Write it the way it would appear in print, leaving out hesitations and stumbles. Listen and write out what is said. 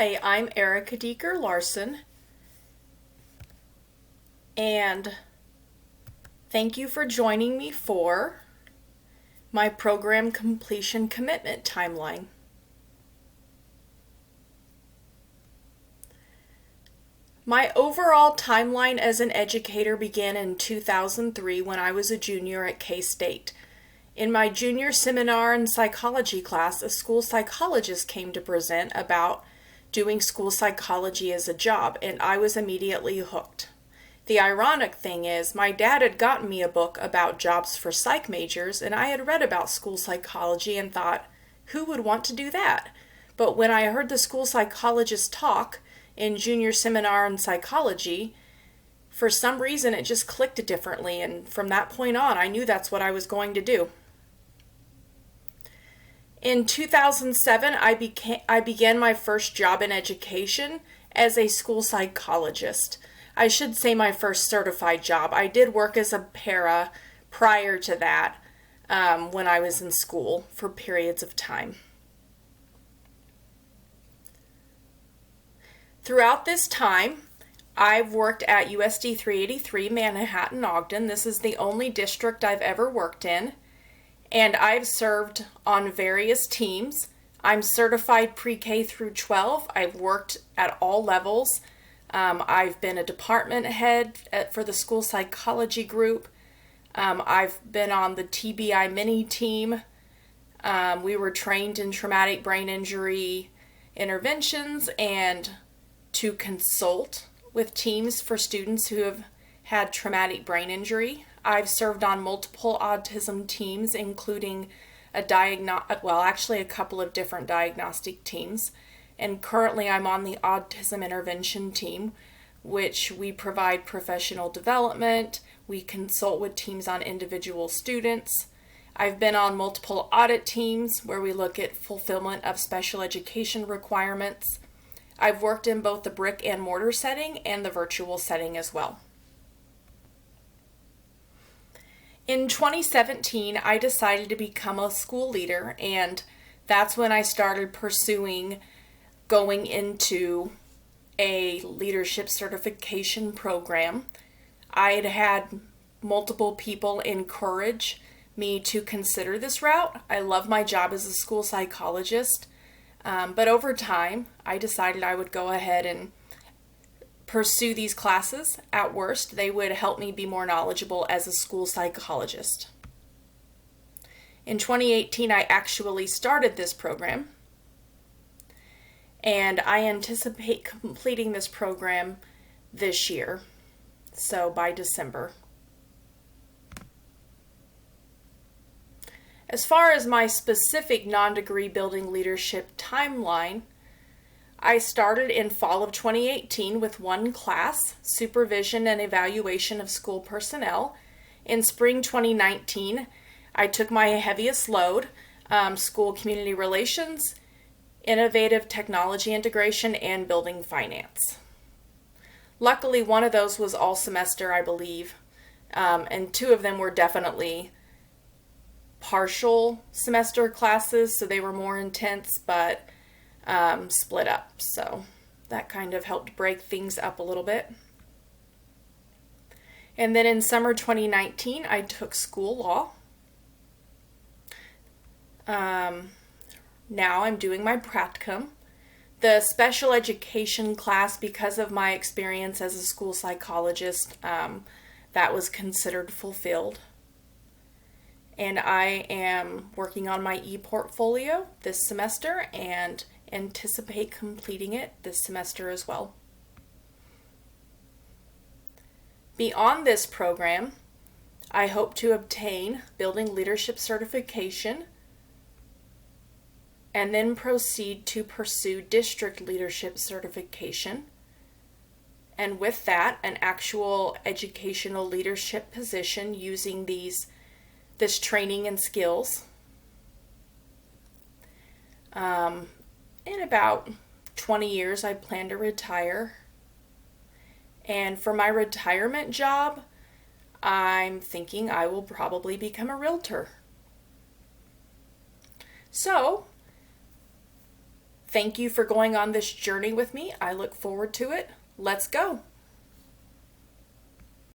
Hi, I'm Erica Deeker Larson, and thank you for joining me for my program completion commitment timeline. My overall timeline as an educator began in 2003 when I was a junior at K-State. In my junior seminar and psychology class, a school psychologist came to present about doing school psychology as a job, and I was immediately hooked. The ironic thing is, my dad had gotten me a book about jobs for psych majors, and I had read about school psychology and thought, who would want to do that? But when I heard the school psychologist talk in junior seminar in psychology, for some reason it just clicked differently, and from that point on, I knew that's what I was going to do. In 2007, I began my first job in education as a school psychologist. I should say my first certified job. I did work as a para prior to that when I was in school for periods of time. Throughout this time, I've worked at USD 383 Manhattan Ogden. This is the only district I've ever worked in, and I've served on various teams. I'm certified pre-K through 12. I've worked at all levels. I've been a department head for the school psychology group. I've been on the TBI mini team. We were trained in traumatic brain injury interventions and to consult with teams for students who have had traumatic brain injury. I've served on multiple autism teams, including a couple of different diagnostic teams. And currently I'm on the autism intervention team, which we provide professional development. We consult with teams on individual students. I've been on multiple audit teams where we look at fulfillment of special education requirements. I've worked in both the brick and mortar setting and the virtual setting as well. In 2017, I decided to become a school leader, and that's when I started pursuing going into a leadership certification program. I had multiple people encourage me to consider this route. I love my job as a school psychologist, but over time, I decided I would go ahead and pursue these classes. At worst, they would help me be more knowledgeable as a school psychologist. In 2018, I actually started this program, and I anticipate completing this program this year, so by December. As far as my specific non-degree building leadership timeline, I started in fall of 2018 with one class, Supervision and Evaluation of School Personnel. In spring 2019, I took my heaviest load, School Community Relations, Innovative Technology Integration, and Building Finance. Luckily, one of those was all semester, I believe, and two of them were definitely partial semester classes, so they were more intense, but split up. So that kind of helped break things up a little bit. And then in summer 2019, I took school law. Now I'm doing my practicum. The special education class, because of my experience as a school psychologist, that was considered fulfilled. And I am working on my e-portfolio this semester and anticipate completing it this semester as well. Beyond this program, I hope to obtain Building Leadership Certification and then proceed to pursue District Leadership Certification, and with that, an actual educational leadership position using this training and skills. In about 20 years, I plan to retire. And for my retirement job, I'm thinking I will probably become a realtor. So, Thank you for going on this journey with me. I look forward to it. Let's go.